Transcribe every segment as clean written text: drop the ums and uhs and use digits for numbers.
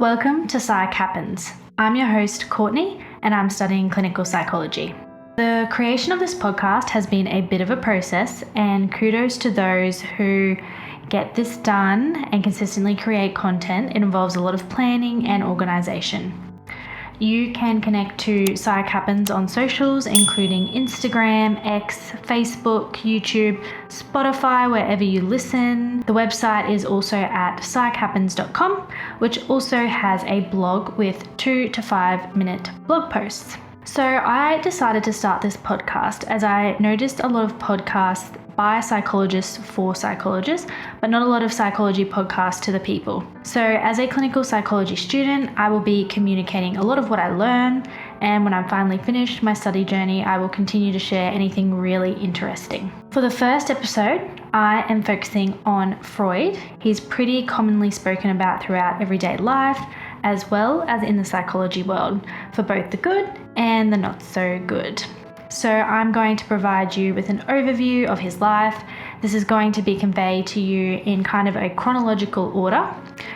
Welcome to Psych Happens. I'm your host, Courtney, and I'm studying clinical psychology. The creation of this podcast has been a bit of a process, and kudos to those who get this done and consistently create content. It involves a lot of planning and organization. You can connect to Psych Happens on socials, including Instagram, X, Facebook, YouTube, Spotify, wherever you listen. The website is also at psychhappens.com, which also has a blog with 2 to 5 minute blog posts. So I decided to start this podcast as I noticed a lot of podcasts by psychologists for psychologists, but not a lot of psychology podcasts to the people. So as a clinical psychology student, I will be communicating a lot of what I learn, and when I'm finally finished my study journey, I will continue to share anything really interesting. For the first episode, I am focusing on Freud. He's pretty commonly spoken about throughout everyday life, as well as in the psychology world, for both the good and the not so good. So I'm going to provide you with an overview of his life. This is going to be conveyed to you in kind of a chronological order,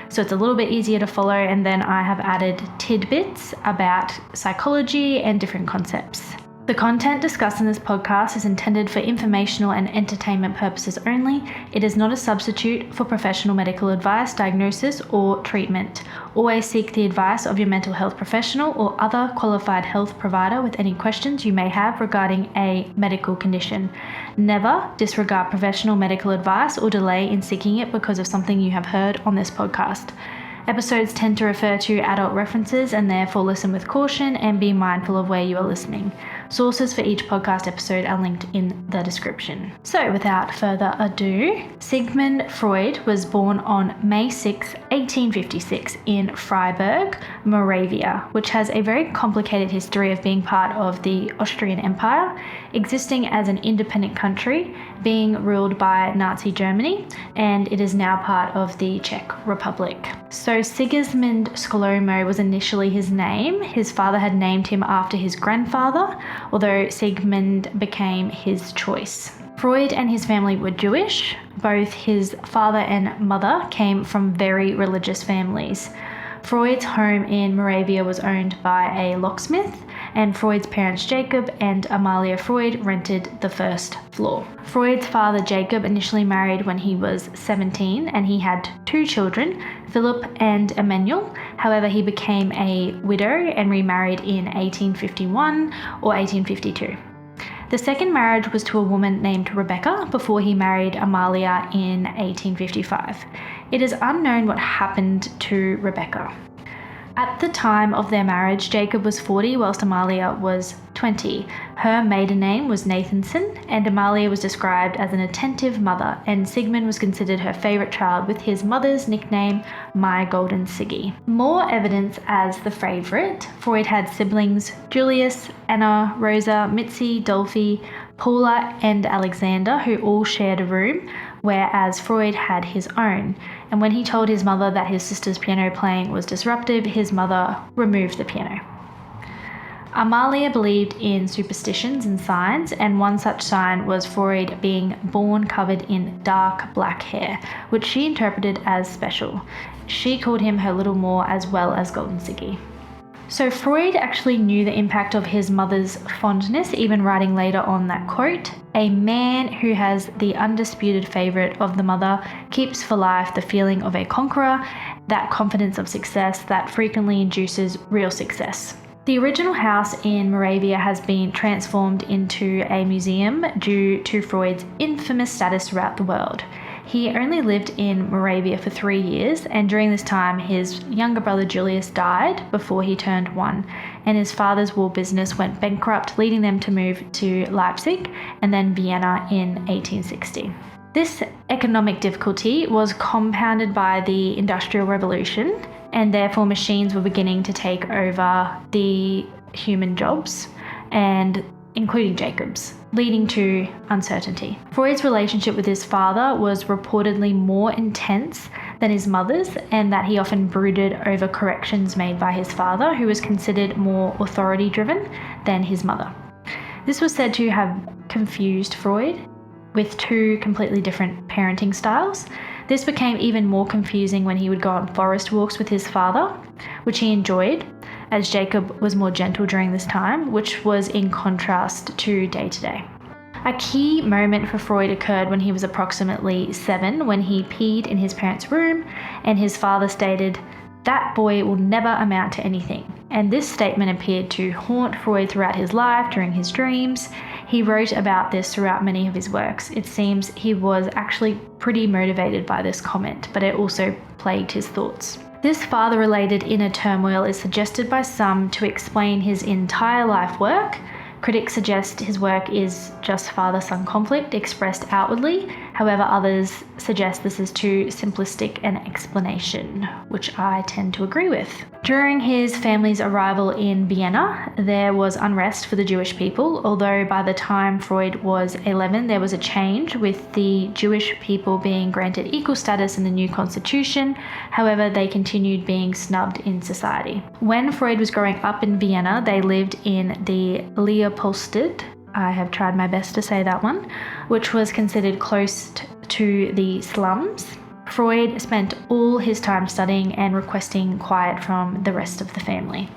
so it's a little bit easier to follow, and then I have added tidbits about psychology and different concepts. The content discussed in this podcast is intended for informational and entertainment purposes only. It is not a substitute for professional medical advice, diagnosis, or treatment. Always seek the advice of your mental health professional or other qualified health provider with any questions you may have regarding a medical condition. Never disregard professional medical advice or delay in seeking it because of something you have heard on this podcast. Episodes tend to refer to adult references, and therefore listen with caution and be mindful of where you are listening. Sources for each podcast episode are linked in the description. So without further ado, Sigmund Freud was born on May 6, 1856 in Freiburg, Moravia, which has a very complicated history of being part of the Austrian Empire, existing as an independent country, being ruled by Nazi Germany, and it is now part of the Czech Republic. So Sigismund Sklomo was initially his name. His father had named him after his grandfather, although Sigmund became his choice. Freud and his family were Jewish. Both his father and mother came from very religious families. Freud's home in Moravia was owned by a locksmith, and Freud's parents Jacob and Amalia Freud rented the first floor. Freud's father Jacob initially married when he was 17, and he had 2 children, Philip and Emmanuel. However, he became a widow and remarried in 1851 or 1852. The second marriage was to a woman named Rebecca before he married Amalia in 1855. It is unknown what happened to Rebecca. At the time of their marriage, Jacob was 40 whilst Amalia was 20. Her maiden name was Nathanson, and Amalia was described as an attentive mother, and Sigmund was considered her favourite child, with his mother's nickname My Golden Siggy. More evidence as the favourite. Freud had siblings Julius, Anna, Rosa, Mitzi, Dolphy, Paula and Alexander, who all shared a room, whereas Freud had his own. And when he told his mother that his sister's piano playing was disruptive, his mother removed the piano. Amalia believed in superstitions and signs, and one such sign was Freud being born covered in dark black hair, which she interpreted as special. She called him her little Moor as well as Golden Siggy. So Freud actually knew the impact of his mother's fondness, even writing later on that quote, "A man who has the undisputed favourite of the mother keeps for life the feeling of a conqueror, that confidence of success that frequently induces real success." The original house in Moravia has been transformed into a museum due to Freud's infamous status throughout the world. He only lived in Moravia for 3 years, and during this time his younger brother Julius died before he turned 1, and his father's wool business went bankrupt, leading them to move to Leipzig and then Vienna in 1860. This economic difficulty was compounded by the Industrial Revolution, and therefore machines were beginning to take over the human jobs, and including Jacob's, leading to uncertainty. Freud's relationship with his father was reportedly more intense than his mother's, and that he often brooded over corrections made by his father, who was considered more authority-driven than his mother. This was said to have confused Freud with 2 completely different parenting styles. This became even more confusing when he would go on forest walks with his father, which he enjoyed, as Jacob was more gentle during this time, which was in contrast to day-to-day. A key moment for Freud occurred when he was approximately 7, when he peed in his parents' room, and his father stated, "That boy will never amount to anything." And this statement appeared to haunt Freud throughout his life, during his dreams. He wrote about this throughout many of his works. It seems he was actually pretty motivated by this comment, but it also plagued his thoughts. This father-related inner turmoil is suggested by some to explain his entire life work. Critics suggest his work is just father-son conflict expressed outwardly. However, others suggest this is too simplistic an explanation, which I tend to agree with. During his family's arrival in Vienna, there was unrest for the Jewish people, although by the time Freud was 11, there was a change, with the Jewish people being granted equal status in the new constitution. However, they continued being snubbed in society. When Freud was growing up in Vienna, they lived in the Leopoldstadt, I have tried my best to say that one, which was considered close to the slums. Freud spent all his time studying and requesting quiet from the rest of the family.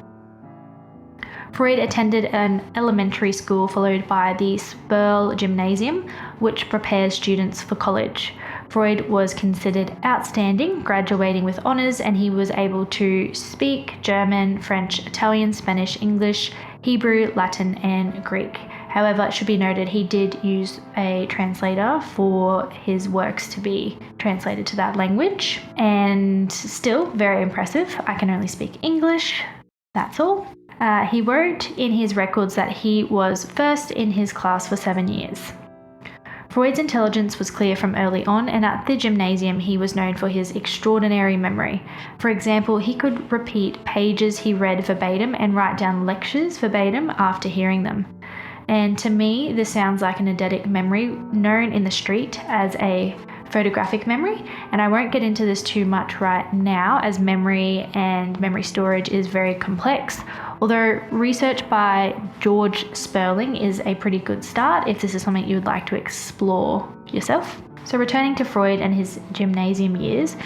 Freud attended an elementary school followed by the Sperl Gymnasium, which prepares students for college. Freud was considered outstanding, graduating with honours, and he was able to speak German, French, Italian, Spanish, English, Hebrew, Latin, and Greek. However, it should be noted he did use a translator for his works to be translated to that language, and still very impressive. I can only speak English, that's all. He wrote in his records that he was first in his class for 7 years. Freud's intelligence was clear from early on, and at the gymnasium he was known for his extraordinary memory. For example, he could repeat pages he read verbatim and write down lectures verbatim after hearing them. And to me, this sounds like an eidetic memory known in the street as a photographic memory, and I won't get into this too much right now, as memory and memory storage is very complex, although research by George Sperling is a pretty good start if this is something you would like to explore yourself. So returning to Freud and his gymnasium years,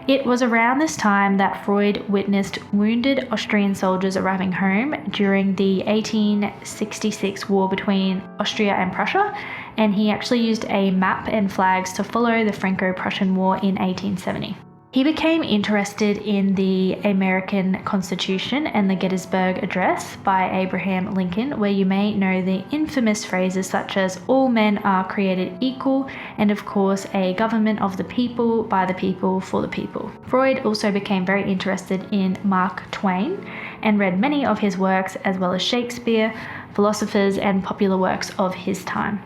it was around this time that Freud witnessed wounded Austrian soldiers arriving home during the 1866 war between Austria and Prussia, and he actually used a map and flags to follow the Franco-Prussian War in 1870. He became interested in the American Constitution and the Gettysburg Address by Abraham Lincoln, where you may know the infamous phrases such as "all men are created equal," and of course a government of the people, by the people, for the people. Freud also became very interested in Mark Twain and read many of his works, as well as Shakespeare, philosophers, and popular works of his time.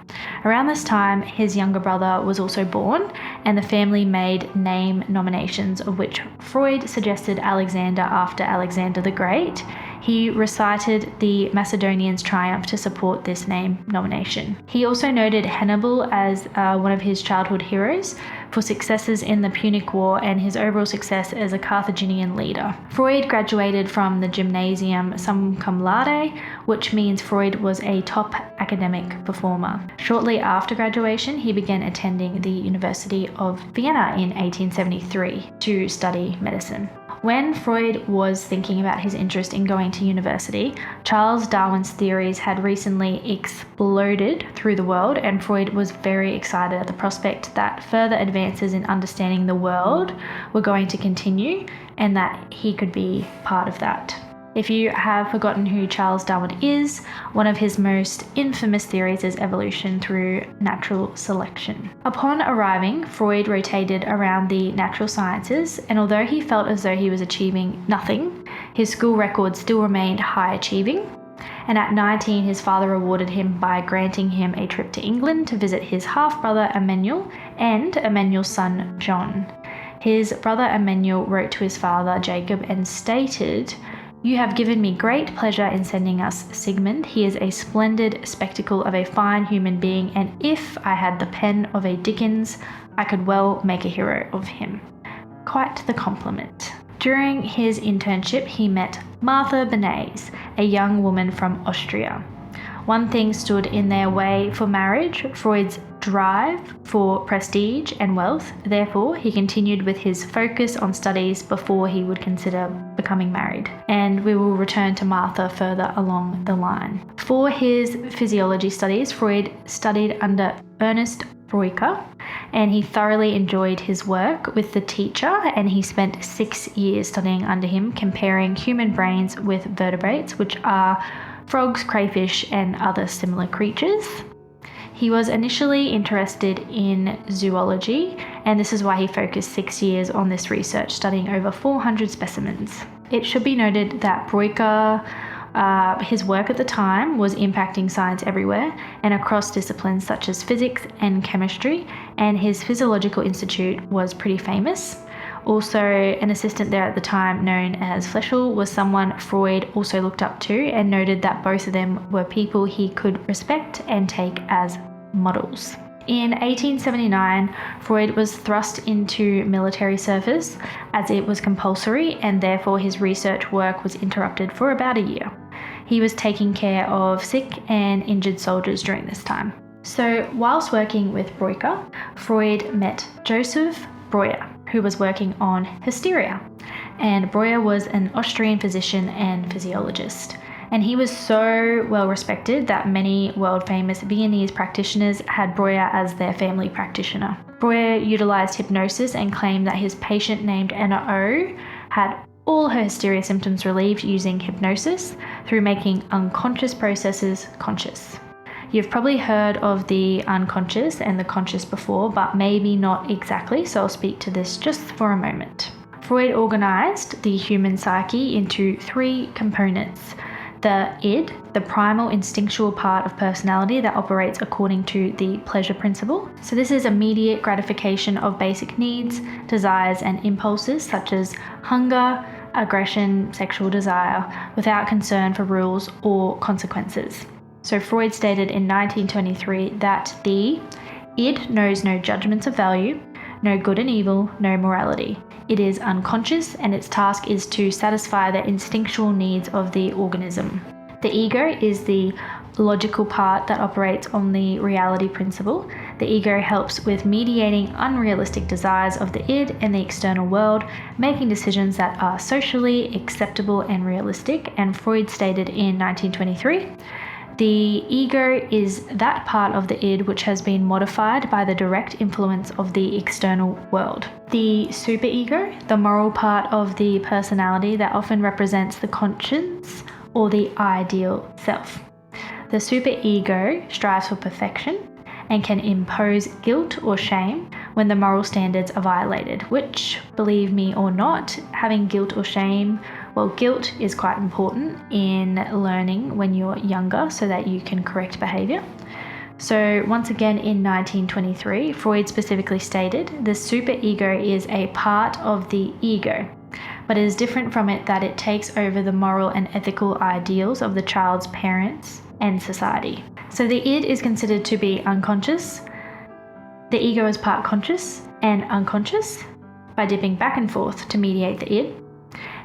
Around this time, his younger brother was also born, and the family made name nominations, of which Freud suggested Alexander after Alexander the Great. He recited the Macedonians' triumph to support this name nomination. He also noted Hannibal as one of his childhood heroes for successes in the Punic War and his overall success as a Carthaginian leader. Freud graduated from the gymnasium summa cum laude, which means Freud was a top academic performer. Shortly after graduation, he began attending the University of Vienna in 1873 to study medicine. When Freud was thinking about his interest in going to university, Charles Darwin's theories had recently exploded through the world, and Freud was very excited at the prospect that further advances in understanding the world were going to continue, and that he could be part of that. If you have forgotten who Charles Darwin is, one of his most infamous theories is evolution through natural selection. Upon arriving, Freud rotated around the natural sciences, and although he felt as though he was achieving nothing, his school record still remained high achieving. And at 19, his father rewarded him by granting him a trip to England to visit his half-brother Emmanuel and Emmanuel's son John. His brother Emmanuel wrote to his father Jacob and stated, "You have given me great pleasure in sending us Sigmund. He is a splendid spectacle of a fine human being, and if I had the pen of a Dickens, I could well make a hero of him." Quite the compliment. During his internship, he met Martha Bernays, a young woman from Austria. One thing stood in their way for marriage: Freud's drive for prestige and wealth. Therefore, he continued with his focus on studies before he would consider becoming married. And we will return to Martha further along the line. For his physiology studies, Freud studied under Ernst Breuer, and he thoroughly enjoyed his work with the teacher, and he spent 6 years studying under him, comparing human brains with vertebrates, which are frogs, crayfish, and other similar creatures. He was initially interested in zoology, and this is why he focused 6 years on this research, studying over 400 specimens. It should be noted that Breuer, his work at the time was impacting science everywhere and across disciplines such as physics and chemistry, and his physiological institute was pretty famous. Also, an assistant there at the time, known as Fleschel, was someone Freud also looked up to and noted that both of them were people he could respect and take as models. In 1879, Freud was thrust into military service as it was compulsory, and therefore his research work was interrupted for about a year. He was taking care of sick and injured soldiers during this time. So, whilst working with Breuer, Freud met Joseph Breuer, who was working on Hysteria. And Breuer was an Austrian physician and physiologist. And he was so well respected that many world famous Viennese practitioners had Breuer as their family practitioner. Breuer utilized hypnosis and claimed that his patient named Anna O had all her hysteria symptoms relieved using hypnosis through making unconscious processes conscious. You've probably heard of the unconscious and the conscious before, but maybe not exactly, so I'll speak to this just for a moment. Freud organized the human psyche into 3 components. The id, the primal instinctual part of personality that operates according to the pleasure principle. So this is immediate gratification of basic needs, desires, and impulses such as hunger, aggression, sexual desire, without concern for rules or consequences. So Freud stated in 1923 that the id knows no judgments of value, no good and evil, no morality. It is unconscious, and its task is to satisfy the instinctual needs of the organism. The ego is the logical part that operates on the reality principle. The ego helps with mediating unrealistic desires of the id and the external world, making decisions that are socially acceptable and realistic. And Freud stated in 1923, the ego is that part of the id which has been modified by the direct influence of the external world. The superego, the moral part of the personality that often represents the conscience or the ideal self. The superego strives for perfection and can impose guilt or shame when the moral standards are violated, which, believe me or not, having guilt or shame, well, guilt is quite important in learning when you're younger so that you can correct behavior. So once again, in 1923, Freud specifically stated the superego is a part of the ego, but it is different from it that it takes over the moral and ethical ideals of the child's parents and society. So the id is considered to be unconscious. The ego is part conscious and unconscious by dipping back and forth to mediate the id.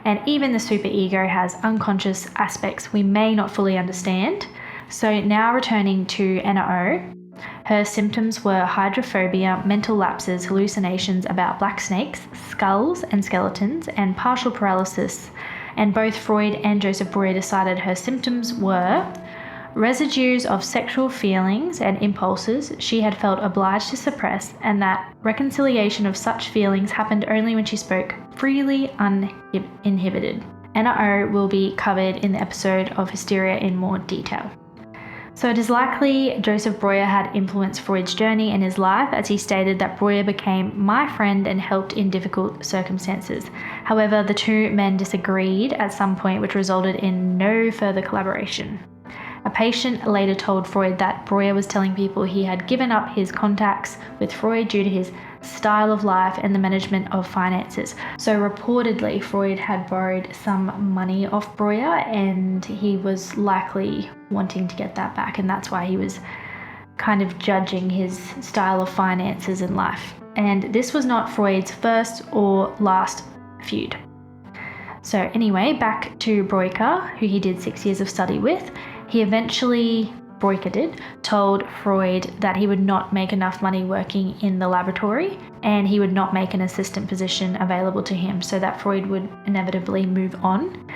And even the superego has unconscious aspects we may not fully understand. So now returning to Anna O, her symptoms were hydrophobia, mental lapses, hallucinations about black snakes, skulls and skeletons, and partial paralysis. And both Freud and Joseph Breuer decided her symptoms were residues of sexual feelings and impulses she had felt obliged to suppress, and that reconciliation of such feelings happened only when she spoke freely, uninhibited. Anna O will be covered in the episode of Hysteria in more detail. So it is likely Joseph Breuer had influenced Freud's journey in his life, as he stated that Breuer became my friend and helped in difficult circumstances. However, the two men disagreed at some point, which resulted in no further collaboration. A patient later told Freud that Breuer was telling people he had given up his contacts with Freud due to his style of life and the management of finances. So reportedly, Freud had borrowed some money off Breuer, and he was likely wanting to get that back, and that's why he was kind of judging his style of finances in life. And this was not Freud's first or last feud. So anyway, back to Breuer, who he did 6 years of study with. He eventually Breuker did, told Freud that he would not make enough money working in the laboratory and he would not make an assistant position available to him, so that Freud would inevitably move on.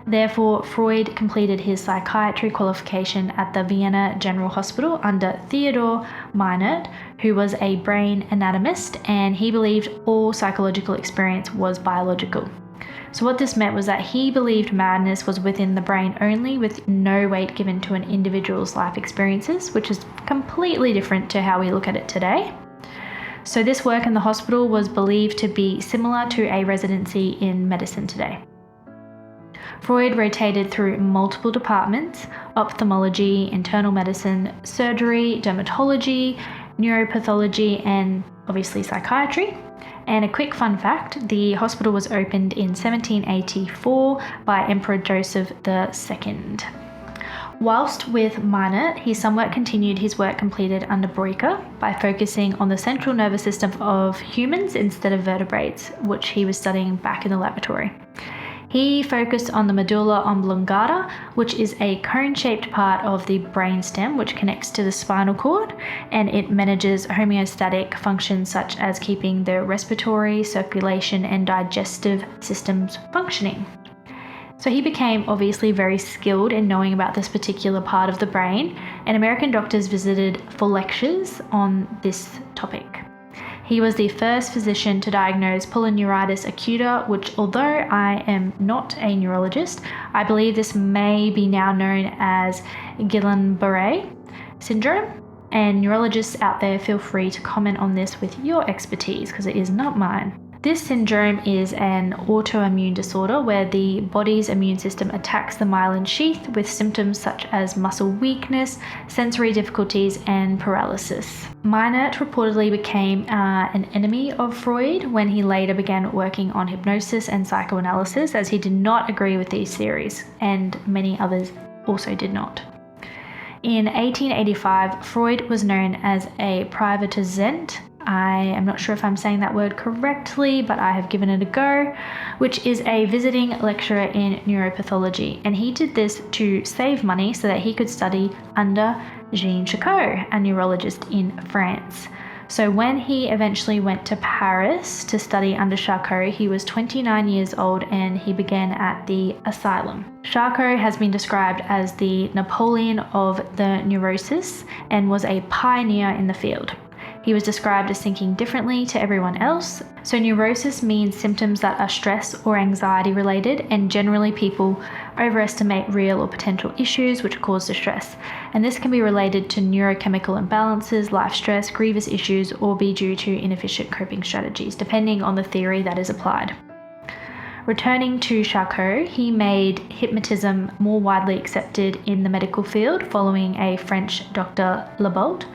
Therefore, Freud completed his psychiatry qualification at the Vienna General Hospital under Theodor Meinert, who was a brain anatomist, and he believed all psychological experience was biological. So what this meant was that he believed madness was within the brain only, with no weight given to an individual's life experiences, which is completely different to how we look at it today. So this work in the hospital was believed to be similar to a residency in medicine today. Freud rotated through multiple departments: ophthalmology, internal medicine, surgery, dermatology, neuropathology, and obviously psychiatry. And a quick fun fact, the hospital was opened in 1784 by Emperor Joseph II. Whilst with Meinert, he somewhat continued his work completed under Breuker by focusing on the central nervous system of humans instead of vertebrates, which he was studying back in the laboratory. He focused on the medulla oblongata, which is a cone-shaped part of the brainstem which connects to the spinal cord, and it manages homeostatic functions such as keeping the respiratory, circulation, and digestive systems functioning. So he became obviously very skilled in knowing about this particular part of the brain, and American doctors visited for lectures on this topic. He was the first physician to diagnose polyneuritis acuta, which, although I am not a neurologist, I believe this may be now known as Guillain-Barré syndrome. And neurologists out there, feel free to comment on this with your expertise, because it is not mine. This syndrome is an autoimmune disorder where the body's immune system attacks the myelin sheath with symptoms such as muscle weakness, sensory difficulties, and paralysis. Meinert reportedly became an enemy of Freud when he later began working on hypnosis and psychoanalysis, as he did not agree with these theories, and many others also did not. In 1885, Freud was known as a Privatizent. I am not sure if I'm saying that word correctly, but I have given it a go, which is a visiting lecturer in neuropathology. And he did this to save money so that he could study under Jean Charcot, a neurologist in France. So when he eventually went to Paris to study under Charcot, he was 29 years old and he began at the asylum. Charcot has been described as the Napoleon of the neurosis and was a pioneer in the field. He was described as thinking differently to everyone else. So neurosis means symptoms that are stress or anxiety related, and generally people overestimate real or potential issues which cause the stress. And this can be related to neurochemical imbalances, life stress, grievous issues, or be due to inefficient coping strategies, depending on the theory that is applied. Returning to Charcot, he made hypnotism more widely accepted in the medical field following a French Dr. Labolt,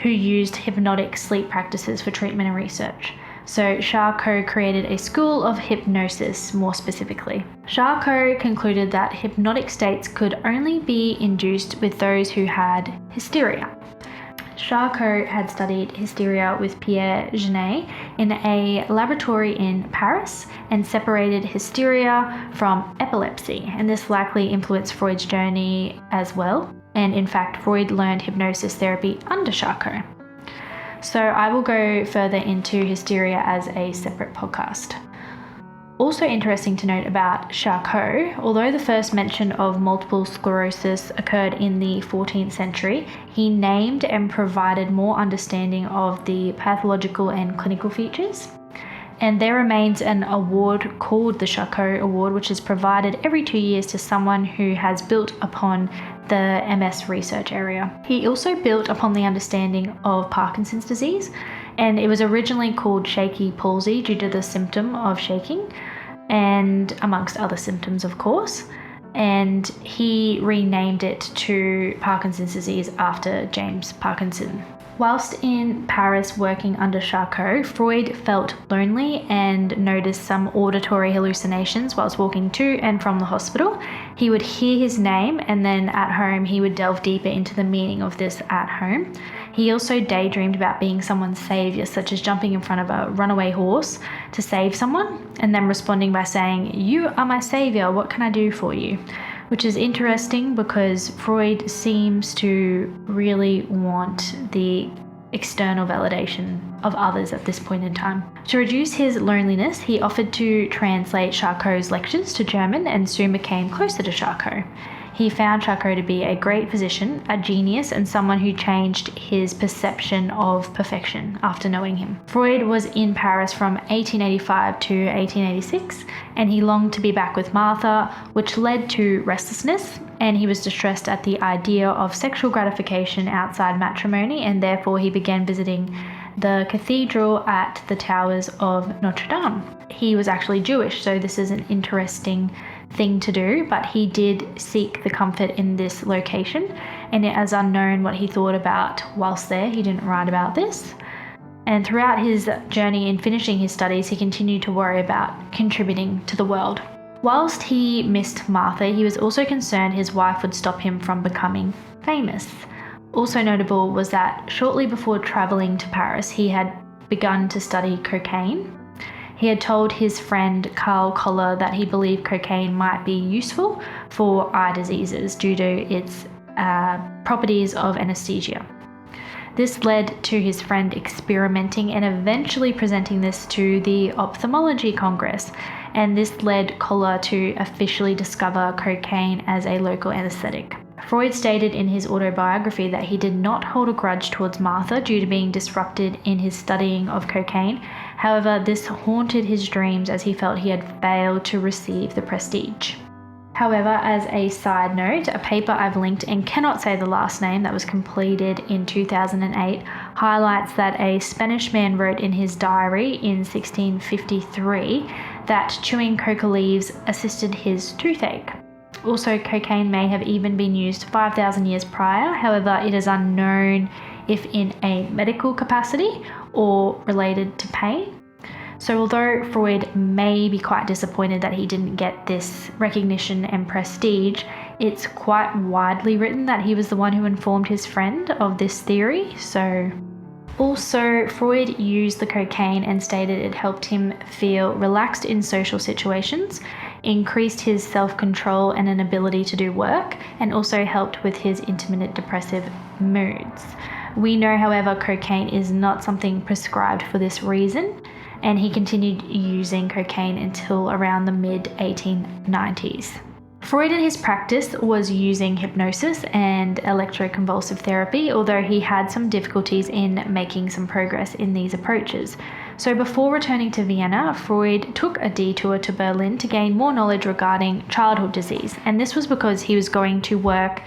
who used hypnotic sleep practices for treatment and research. So Charcot created a school of hypnosis more specifically. Charcot concluded that hypnotic states could only be induced with those who had hysteria. Charcot had studied hysteria with Pierre Genet in a laboratory in Paris and separated hysteria from epilepsy, and this likely influenced Freud's journey as well. And in fact, Freud learned hypnosis therapy under Charcot. So I will go further into hysteria as a separate podcast. Also interesting to note about Charcot, although the first mention of multiple sclerosis occurred in the 14th century, he named and provided more understanding of the pathological and clinical features. And there remains an award called the Charcot Award, which is provided every 2 years to someone who has built upon the MS research area. He also built upon the understanding of Parkinson's disease, and it was originally called shaky palsy due to the symptom of shaking, and amongst other symptoms, of course. And he renamed it to Parkinson's disease after James Parkinson. Whilst in Paris working under Charcot, Freud felt lonely and noticed some auditory hallucinations whilst walking to and from the hospital. He would hear his name, and then at home he would delve deeper into the meaning of this at home. He also daydreamed about being someone's savior, such as jumping in front of a runaway horse to save someone and then responding by saying, "You are my savior, what can I do for you?" which is interesting because Freud seems to really want the external validation of others at this point in time. To reduce his loneliness, he offered to translate Charcot's lectures to German and soon became closer to Charcot. He found Charcot to be a great physician, a genius, and someone who changed his perception of perfection after knowing him. Freud was in Paris from 1885 to 1886, and he longed to be back with Martha, which led to restlessness, and he was distressed at the idea of sexual gratification outside matrimony, and therefore he began visiting the cathedral at the towers of Notre Dame. He was actually Jewish, so this is an interesting thing to do, but he did seek the comfort in this location, and it is unknown what he thought about whilst there. He didn't write about this. And throughout his journey in finishing his studies, he continued to worry about contributing to the world. Whilst he missed Martha, he was also concerned his wife would stop him from becoming famous. Also notable was that shortly before traveling to Paris, he had begun to study cocaine. He had told his friend Carl Koller that he believed cocaine might be useful for eye diseases due to its properties of anesthesia. This led to his friend experimenting and eventually presenting this to the Ophthalmology Congress, and this led Koller to officially discover cocaine as a local anesthetic. Freud stated in his autobiography that he did not hold a grudge towards Martha due to being disrupted in his studying of cocaine. However, this haunted his dreams as he felt he had failed to receive the prestige. However, as a side note, a paper I've linked and cannot say the last name that was completed in 2008 highlights that a Spanish man wrote in his diary in 1653 that chewing coca leaves assisted his toothache. Also, cocaine may have even been used 5,000 years prior. However, it is unknown if in a medical capacity or related to pain. So although Freud may be quite disappointed that he didn't get this recognition and prestige, it's quite widely written that he was the one who informed his friend of this theory. Also, Freud used the cocaine and stated it helped him feel relaxed in social situations, increased his self-control and an ability to do work, and also helped with his intermittent depressive moods. We know, however, cocaine is not something prescribed for this reason, and he continued using cocaine until around the mid-1890s. Freud in his practice was using hypnosis and electroconvulsive therapy, although he had some difficulties in making some progress in these approaches. So before returning to Vienna, Freud took a detour to Berlin to gain more knowledge regarding childhood disease, and this was because he was going to work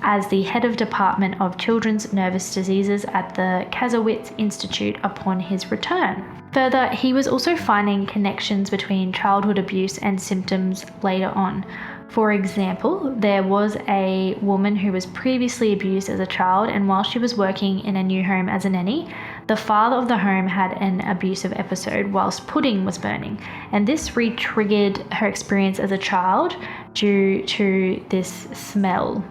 as the head of Department of Children's Nervous Diseases at the Kazowitz Institute upon his return. Further, he was also finding connections between childhood abuse and symptoms later on. For example, there was a woman who was previously abused as a child, and while she was working in a new home as a nanny, the father of the home had an abusive episode whilst pudding was burning, and this re-triggered her experience as a child due to this smell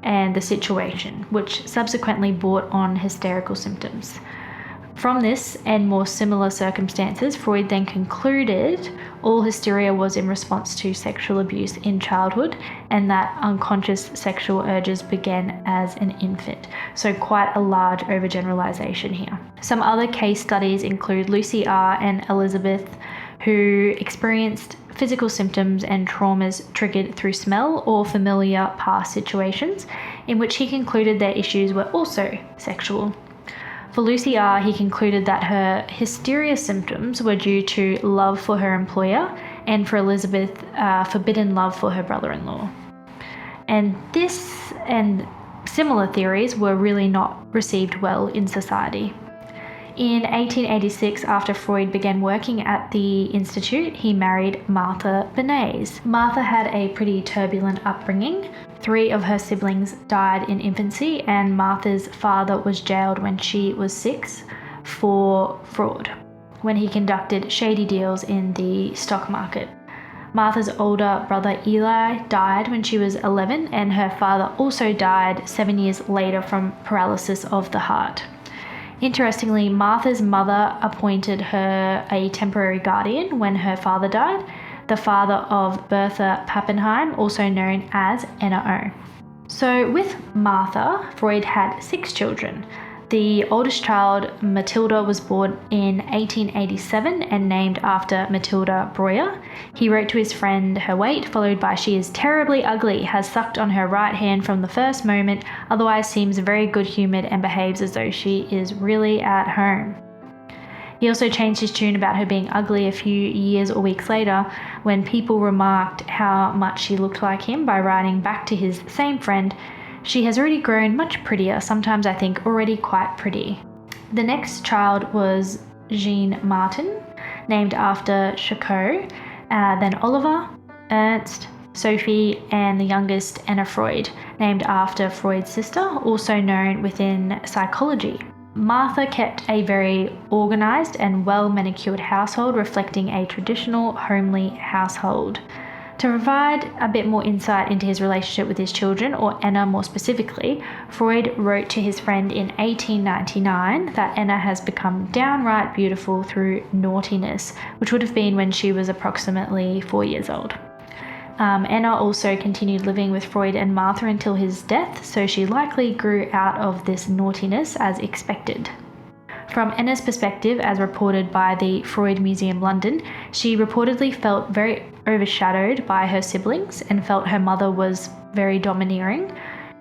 and the situation, which subsequently brought on hysterical symptoms. From this and more similar circumstances, Freud then concluded all hysteria was in response to sexual abuse in childhood, and that unconscious sexual urges began as an infant. So quite a large overgeneralization here. Some other case studies include Lucy R. and Elizabeth, who experienced physical symptoms and traumas triggered through smell or familiar past situations, in which he concluded their issues were also sexual. For Lucy R., he concluded that her hysteria symptoms were due to love for her employer, and for Elizabeth, forbidden love for her brother-in-law. And this and similar theories were really not received well in society. In 1886, after Freud began working at the Institute, he married Martha Bernays. Martha had a pretty turbulent upbringing. 3 of her siblings died in infancy, and Martha's father was jailed when she was 6 for fraud, when he conducted shady deals in the stock market. Martha's older brother Eli died when she was 11, and her father also died 7 years later from paralysis of the heart. Interestingly, Martha's mother appointed her a temporary guardian when her father died. the father of Bertha Pappenheim, also known as Enna O. So with Martha, Freud had 6 children. The oldest child, Matilda, was born in 1887 and named after Matilda Breuer. He wrote to his friend her weight, followed by "She is terribly ugly, has sucked on her right hand from the first moment, otherwise seems very good-humoured and behaves as though she is really at home." He also changed his tune about her being ugly a few years or weeks later when people remarked how much she looked like him by writing back to his same friend, "She has already grown much prettier, sometimes I think already quite pretty." The next child was Jean Martin, named after Charcot, then Oliver, Ernst, Sophie, and the youngest Anna Freud, named after Freud's sister, also known within psychology. Martha kept a very organised and well-manicured household, reflecting a traditional homely household. To provide a bit more insight into his relationship with his children, or Anna more specifically, Freud wrote to his friend in 1899 that Anna has become downright beautiful through naughtiness, which would have been when she was approximately 4 years old. Anna also continued living with Freud and Martha until his death, so she likely grew out of this naughtiness as expected. From Anna's perspective, as reported by the Freud Museum London, she reportedly felt very overshadowed by her siblings and felt her mother was very domineering.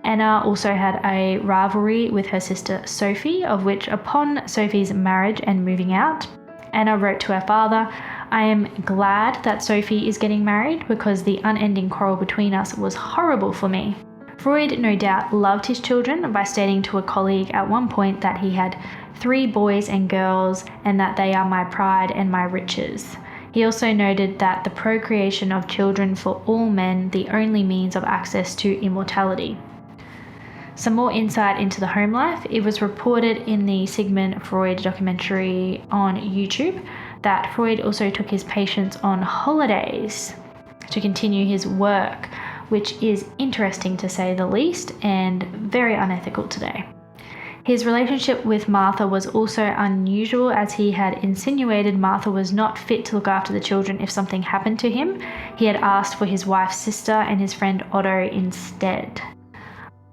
Anna also had a rivalry with her sister Sophie, of which upon Sophie's marriage and moving out, Anna wrote to her father, "I am glad that Sophie is getting married because the unending quarrel between us was horrible for me." Freud no doubt loved his children by stating to a colleague at one point that he had 3 boys and girls and that they are my pride and my riches. He also noted that the procreation of children for all men the only means of access to immortality. Some more insight into the home life. It was reported in the Sigmund Freud documentary on YouTube that Freud also took his patients on holidays to continue his work, which is interesting to say the least and very unethical today. His relationship with Martha was also unusual, as he had insinuated Martha was not fit to look after the children if something happened to him. He had asked for his wife's sister and his friend Otto instead.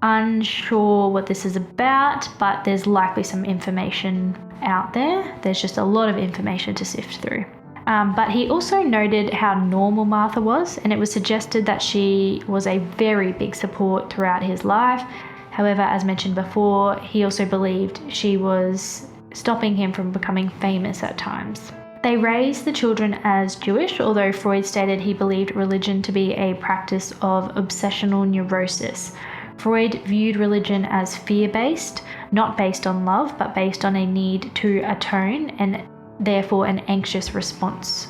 Unsure what this is about, but there's likely some information out there. There's just a lot of information to sift through. But he also noted how normal Martha was, and it was suggested that she was a very big support throughout his life. However, as mentioned before, he also believed she was stopping him from becoming famous at times. They raised the children as Jewish, although Freud stated he believed religion to be a practice of obsessional neurosis. Freud viewed religion as fear-based, not based on love, but based on a need to atone and therefore an anxious response.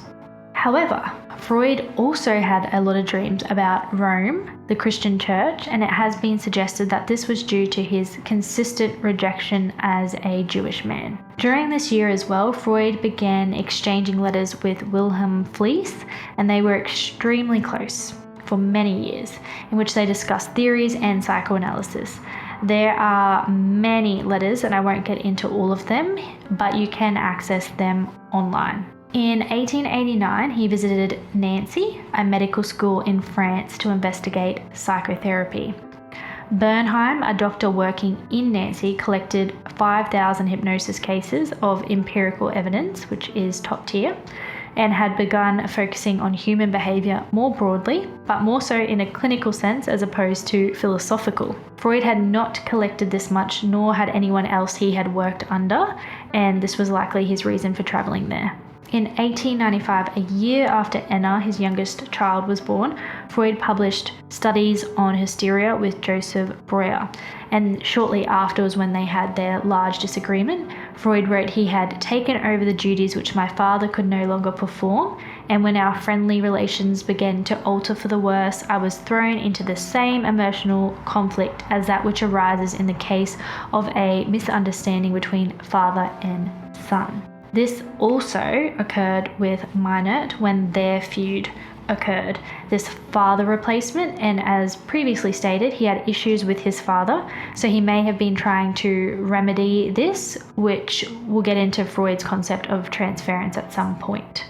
However, Freud also had a lot of dreams about Rome, the Christian church, and it has been suggested that this was due to his consistent rejection as a Jewish man. During this year as well, Freud began exchanging letters with Wilhelm Fliess, and they were extremely close for many years, in which they discussed theories and psychoanalysis. There are many letters, and I won't get into all of them, but you can access them online. In 1889, he visited Nancy, a medical school in France, to investigate psychotherapy. Bernheim, a doctor working in Nancy, collected 5,000 hypnosis cases of empirical evidence, which is top tier, and had begun focusing on human behaviour more broadly, but more so in a clinical sense as opposed to philosophical. Freud had not collected this much, nor had anyone else he had worked under, and this was likely his reason for travelling there. In 1895, a year after Anna, his youngest child, was born, Freud published Studies on Hysteria with Joseph Breuer. And shortly after was when they had their large disagreement. Freud wrote, "He had taken over the duties which my father could no longer perform, and when our friendly relations began to alter for the worse, I was thrown into the same emotional conflict as that which arises in the case of a misunderstanding between father and son." This also occurred with Meinert when their feud occurred, this father replacement, and as previously stated, he had issues with his father, so he may have been trying to remedy this, which we'll get into Freud's concept of transference at some point.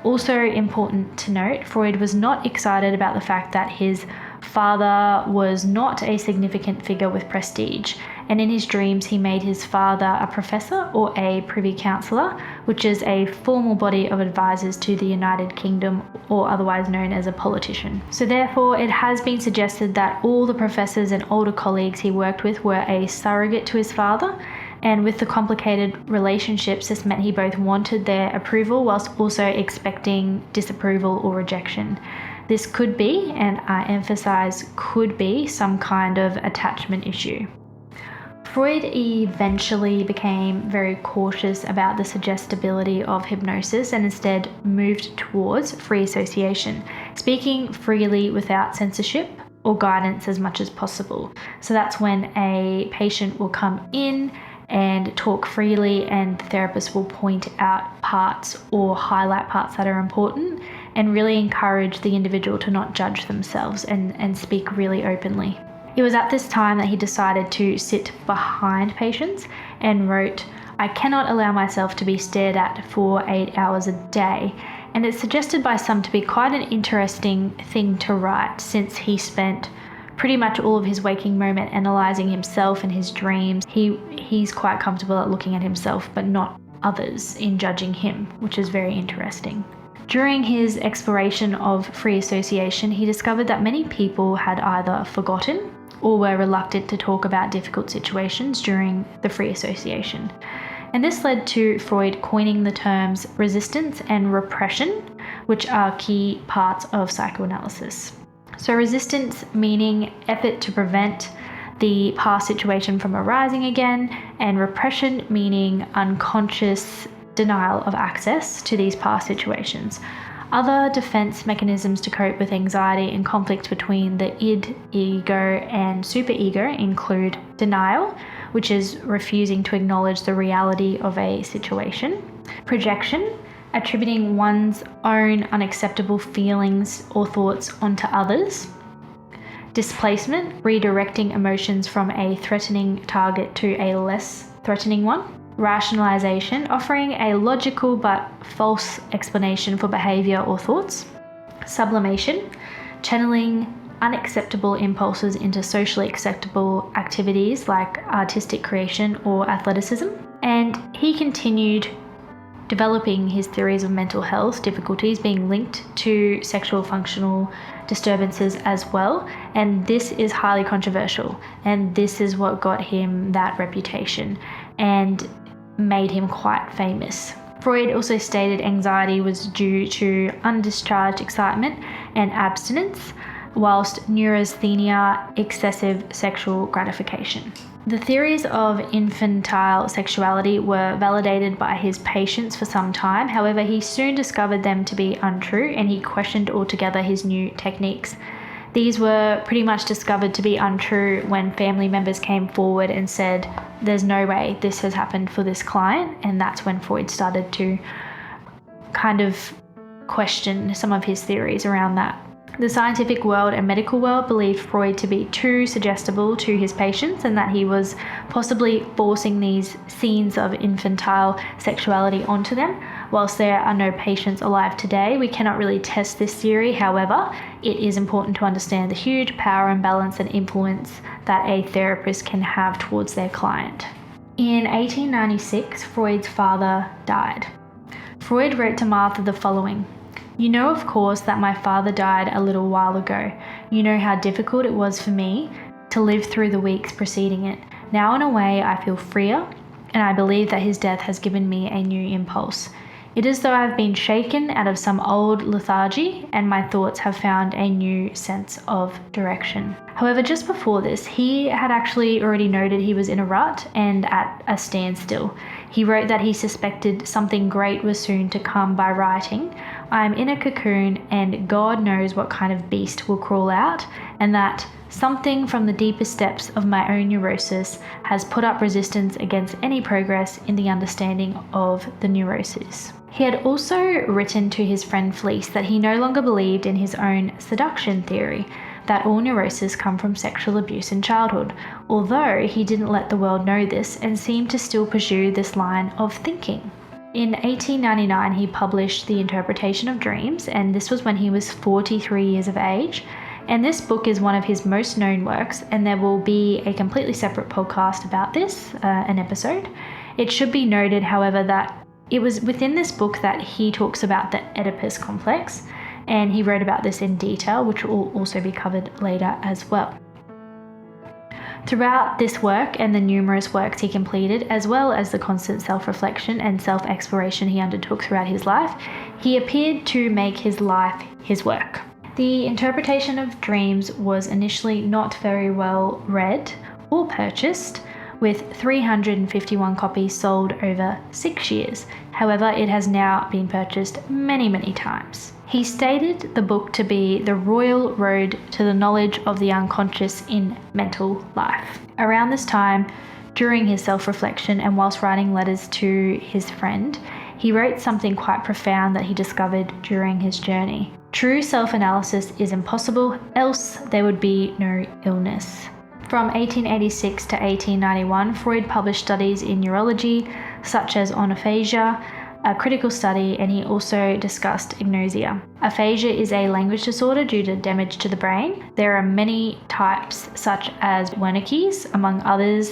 Also important to note, Freud was not excited about the fact that his father was not a significant figure with prestige, and in his dreams he made his father a professor or a privy councillor, which is a formal body of advisors to the United Kingdom, or otherwise known as a politician. So therefore it has been suggested that all the professors and older colleagues he worked with were a surrogate to his father, and with the complicated relationships, this meant he both wanted their approval whilst also expecting disapproval or rejection. This could be, and I emphasize could be, some kind of attachment issue. Freud eventually became very cautious about the suggestibility of hypnosis and instead moved towards free association, speaking freely without censorship or guidance as much as possible. So that's when a patient will come in and talk freely, and the therapist will point out parts or highlight parts that are important and really encourage the individual to not judge themselves and speak really openly. It was at this time that he decided to sit behind patients and wrote, "I cannot allow myself to be stared at for 8 hours a day." And it's suggested by some to be quite an interesting thing to write, since he spent pretty much all of his waking moment analysing himself and his dreams. He's quite comfortable at looking at himself, but not others in judging him, which is very interesting. During his exploration of free association, he discovered that many people had either forgotten or were reluctant to talk about difficult situations during the free association. And this led to Freud coining the terms resistance and repression, which are key parts of psychoanalysis. So resistance meaning effort to prevent the past situation from arising again, and repression meaning unconscious denial of access to these past situations. Other defense mechanisms to cope with anxiety and conflict between the id, ego, and superego include denial, which is refusing to acknowledge the reality of a situation; projection, attributing one's own unacceptable feelings or thoughts onto others; displacement, redirecting emotions from a threatening target to a less threatening one; rationalization, offering a logical but false explanation for behavior or thoughts; sublimation, channeling unacceptable impulses into socially acceptable activities like artistic creation or athleticism. And he continued developing his theories of mental health difficulties being linked to sexual functional disturbances as well. And this is highly controversial, and this is what got him that reputation and made him quite famous. Freud also stated anxiety was due to undischarged excitement and abstinence, whilst neurasthenia, excessive sexual gratification. The theories of infantile sexuality were validated by his patients for some time. However, he soon discovered them to be untrue, and he questioned altogether his new techniques. These were pretty much discovered to be untrue when family members came forward and said, "There's no way this has happened for this client," and that's when Freud started to kind of question some of his theories around that. The scientific world and medical world believed Freud to be too suggestible to his patients, and that he was possibly forcing these scenes of infantile sexuality onto them. Whilst there are no patients alive today, we cannot really test this theory. However, it is important to understand the huge power imbalance and influence that a therapist can have towards their client. In 1896, Freud's father died. Freud wrote to Martha the following: "You know, of course, that my father died a little while ago. You know how difficult it was for me to live through the weeks preceding it. Now, in a way, I feel freer, and I believe that his death has given me a new impulse. It is as though I've been shaken out of some old lethargy, and my thoughts have found a new sense of direction." However, just before this, he had actually already noted he was in a rut and at a standstill. He wrote that he suspected something great was soon to come by writing, "I am in a cocoon, and God knows what kind of beast will crawl out, and that something from the deepest depths of my own neurosis has put up resistance against any progress in the understanding of the neurosis." He had also written to his friend Fleece that he no longer believed in his own seduction theory, that all neuroses come from sexual abuse in childhood, although he didn't let the world know this and seemed to still pursue this line of thinking. In 1899, he published The Interpretation of Dreams, and this was when he was 43 years of age. And this book is one of his most known works, and there will be a completely separate podcast about this, an episode. It should be noted, however, that it was within this book that he talks about the Oedipus complex, and he wrote about this in detail, which will also be covered later as well. Throughout this work and the numerous works he completed, as well as the constant self-reflection and self-exploration he undertook throughout his life, he appeared to make his life his work. The Interpretation of Dreams was initially not very well read or purchased, with 351 copies sold over 6 years. However, it has now been purchased many times. He stated the book to be the royal road to the knowledge of the unconscious in mental life. Around this time, during his self-reflection and whilst writing letters to his friend, he wrote something quite profound that he discovered during his journey. True self-analysis is impossible, else there would be no illness. From 1886 to 1891, Freud published studies in neurology, such as on aphasia, a critical study, and he also discussed agnosia. Aphasia is a language disorder due to damage to the brain. There are many types, such as Wernicke's, among others.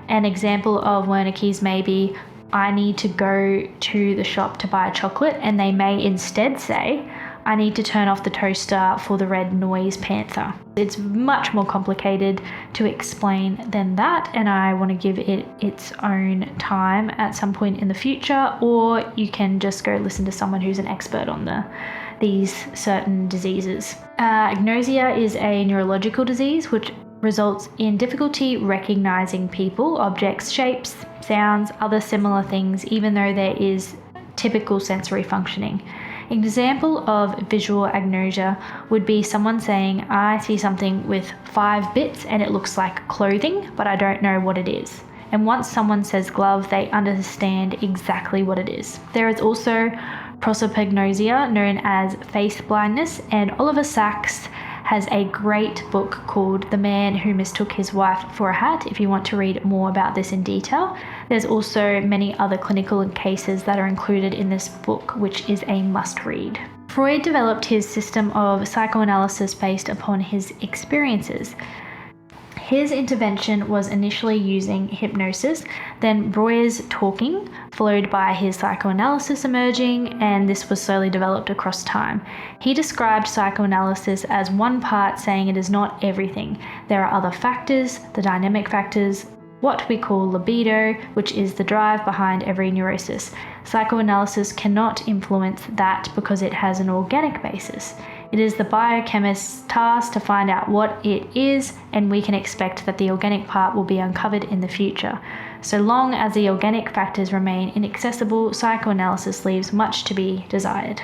An example of Wernicke's may be, I need to go to the shop to buy a chocolate, and they may instead say, I need to turn off the toaster for the red noise panther. It's much more complicated to explain than that, and I want to give it its own time at some point in the future, or you can just go listen to someone who's an expert on these certain diseases. Agnosia is a neurological disease which results in difficulty recognizing people, objects, shapes, sounds, other similar things, even though there is typical sensory functioning. An example of visual agnosia would be someone saying, I see something with 5 bits and it looks like clothing, but I don't know what it is. And once someone says glove, they understand exactly what it is. There is also prosopagnosia, known as face blindness, and Oliver Sacks has a great book called The Man Who Mistook His Wife for a Hat, if you want to read more about this in detail. There's also many other clinical cases that are included in this book, which is a must read. Freud developed his system of psychoanalysis based upon his experiences. His intervention was initially using hypnosis, then Breuer's talking, followed by his psychoanalysis emerging, and this was slowly developed across time. He described psychoanalysis as one part, saying it is not everything. There are other factors, the dynamic factors, what we call libido, which is the drive behind every neurosis. Psychoanalysis cannot influence that because it has an organic basis. It is the biochemist's task to find out what it is, and we can expect that the organic part will be uncovered in the future. So long as the organic factors remain inaccessible, psychoanalysis leaves much to be desired.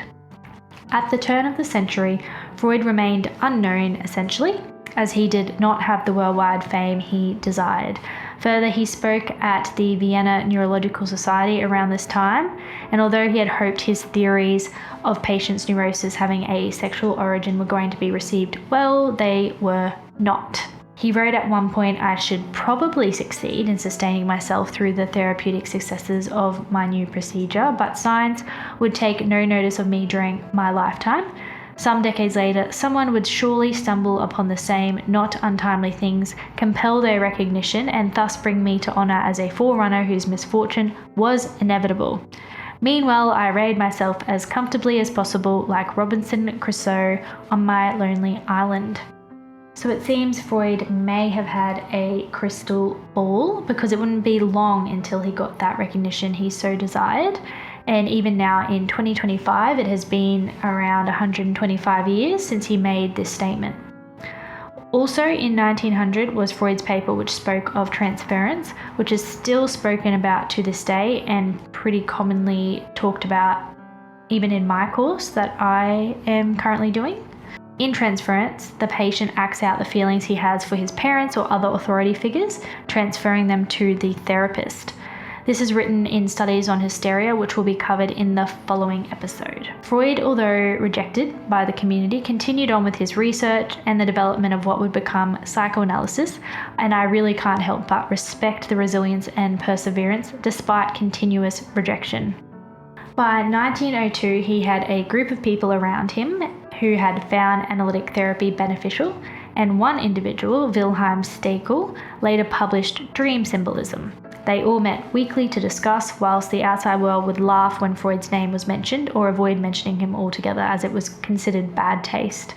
At the turn of the century, Freud remained unknown essentially, as he did not have the worldwide fame he desired. Further, he spoke at the Vienna Neurological Society around this time, and although he had hoped his theories of patients' neurosis having a sexual origin were going to be received well, they were not. He wrote at one point, I should probably succeed in sustaining myself through the therapeutic successes of my new procedure, but science would take no notice of me during my lifetime. Some decades later, someone would surely stumble upon the same not untimely things, compel their recognition, and thus bring me to honour as a forerunner whose misfortune was inevitable. Meanwhile, I arrayed myself as comfortably as possible, like Robinson Crusoe on my lonely island. So it seems Freud may have had a crystal ball, because it wouldn't be long until he got that recognition he so desired. And even now in 2025, it has been around 125 years since he made this statement. Also in 1900 was Freud's paper which spoke of transference, which is still spoken about to this day and pretty commonly talked about even in my course that I am currently doing. In transference, the patient acts out the feelings he has for his parents or other authority figures, transferring them to the therapist. This is written in studies on hysteria, which will be covered in the following episode. Freud, although rejected by the community, continued on with his research and the development of what would become psychoanalysis, and I really can't help but respect the resilience and perseverance despite continuous rejection. By 1902, he had a group of people around him who had found analytic therapy beneficial, and one individual, Wilhelm Stekel, later published Dream Symbolism. They all met weekly to discuss, whilst the outside world would laugh when Freud's name was mentioned or avoid mentioning him altogether as it was considered bad taste.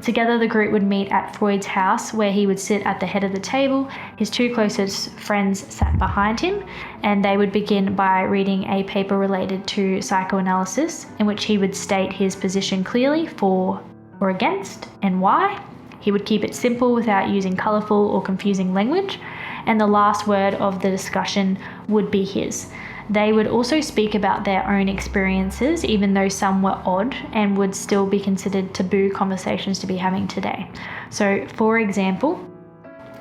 Together, the group would meet at Freud's house, where he would sit at the head of the table. His two closest friends sat behind him, and they would begin by reading a paper related to psychoanalysis, in which he would state his position clearly, for or against, and why. He would keep it simple without using colourful or confusing language, and the last word of the discussion would be his. They would also speak about their own experiences, even though some were odd and would still be considered taboo conversations to be having today. So, for example,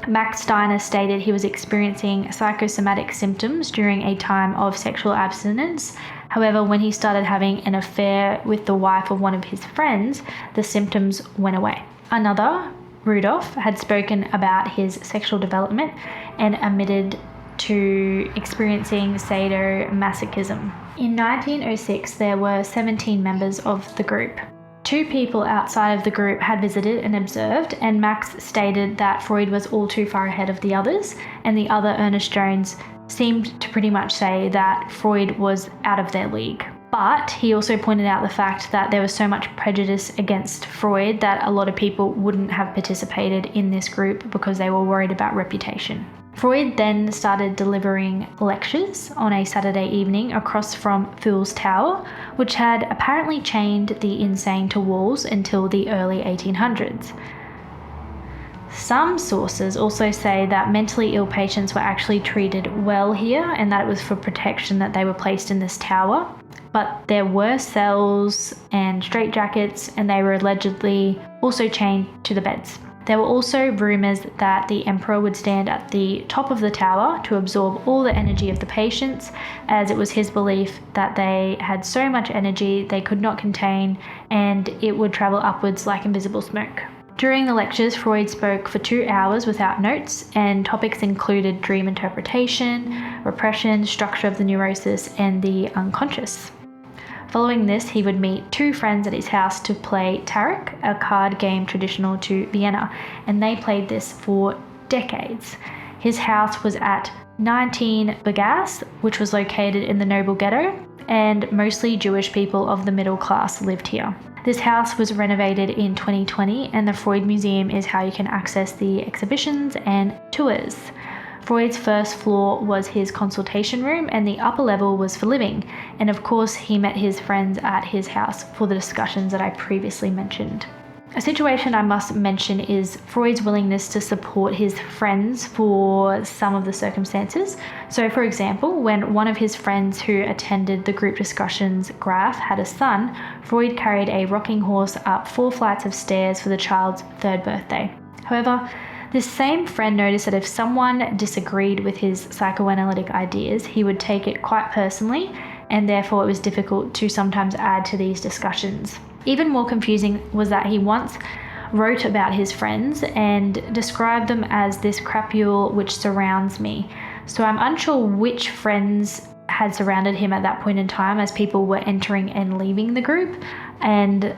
Max Steiner stated he was experiencing psychosomatic symptoms during a time of sexual abstinence. However, when he started having an affair with the wife of one of his friends, the symptoms went away. Another, Rudolph, had spoken about his sexual development and admitted to experiencing sadomasochism. In 1906, there were 17 members of the group. 2 people outside of the group had visited and observed, and Max stated that Freud was all too far ahead of the others, and the other, Ernest Jones, seemed to pretty much say that Freud was out of their league. But he also pointed out the fact that there was so much prejudice against Freud that a lot of people wouldn't have participated in this group because they were worried about reputation. Freud then started delivering lectures on a Saturday evening across from Fool's Tower, which had apparently chained the insane to walls until the early 1800s. Some sources also say that mentally ill patients were actually treated well here, and that it was for protection that they were placed in this tower. But there were cells and straitjackets, and they were allegedly also chained to the beds. There were also rumours that the emperor would stand at the top of the tower to absorb all the energy of the patients, as it was his belief that they had so much energy they could not contain, and it would travel upwards like invisible smoke. During the lectures, Freud spoke for 2 hours without notes, and topics included dream interpretation, repression, structure of the neurosis, and the unconscious. Following this, he would meet 2 friends at his house to play Tarok, a card game traditional to Vienna, and they played this for decades. His house was at 19 Begas, which was located in the noble ghetto, and mostly Jewish people of the middle class lived here. This house was renovated in 2020, and the Freud Museum is how you can access the exhibitions and tours. Freud's first floor was his consultation room, and the upper level was for living. And of course, he met his friends at his house for the discussions that I previously mentioned. A situation I must mention is Freud's willingness to support his friends for some of the circumstances. So, for example, when one of his friends who attended the group discussions, Graf, had a son, Freud carried a rocking horse up 4 flights of stairs for the child's 3rd birthday. However, this same friend noticed that if someone disagreed with his psychoanalytic ideas, he would take it quite personally, and therefore it was difficult to sometimes add to these discussions. Even more confusing was that he once wrote about his friends and described them as this crapule which surrounds me. So I'm unsure which friends had surrounded him at that point in time, as people were entering and leaving the group, and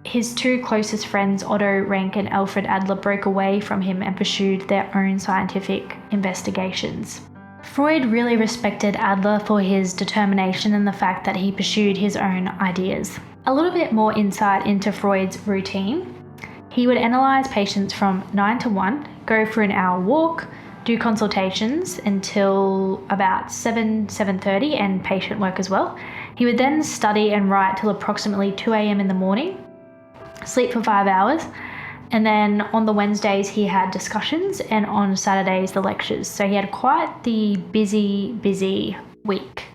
his 2 closest friends, Otto Rank and Alfred Adler, broke away from him and pursued their own scientific investigations. Freud really respected Adler for his determination and the fact that he pursued his own ideas. A little bit more insight into Freud's routine. He would analyse patients from 9 to 1, go for an hour walk, do consultations until about 7:30 and patient work as well. He would then study and write till approximately 2 a.m. in the morning, sleep for 5 hours, and then on the Wednesdays he had discussions, and on Saturdays the lectures. So he had quite the busy week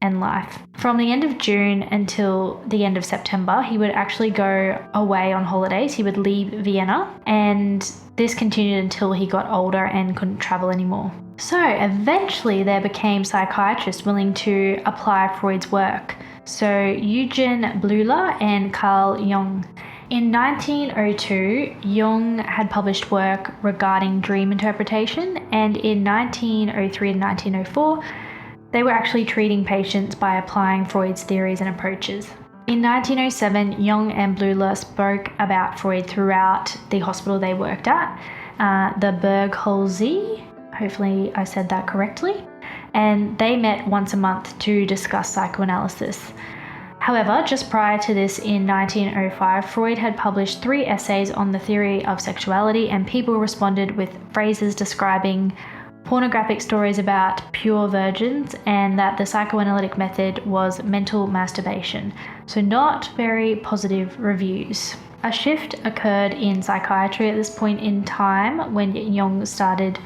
and life. From the end of June until the end of September, he would actually go away on holidays. He would leave Vienna, and this continued until he got older and couldn't travel anymore. So eventually there became psychiatrists willing to apply Freud's work. So Eugen Bleuler and Carl Jung. In 1902, Jung had published work regarding dream interpretation, and in 1903 and 1904, They were actually treating patients by applying Freud's theories and approaches. In 1907, Jung and Bleuler spoke about Freud throughout the hospital they worked at, the Bergholz, hopefully I said that correctly, and they met once a month to discuss psychoanalysis. However, just prior to this, in 1905, Freud had published 3 essays on the theory of sexuality, and people responded with phrases describing pornographic stories about pure virgins and that the psychoanalytic method was mental masturbation. So not very positive reviews. A shift occurred in psychiatry at this point in time when Jung started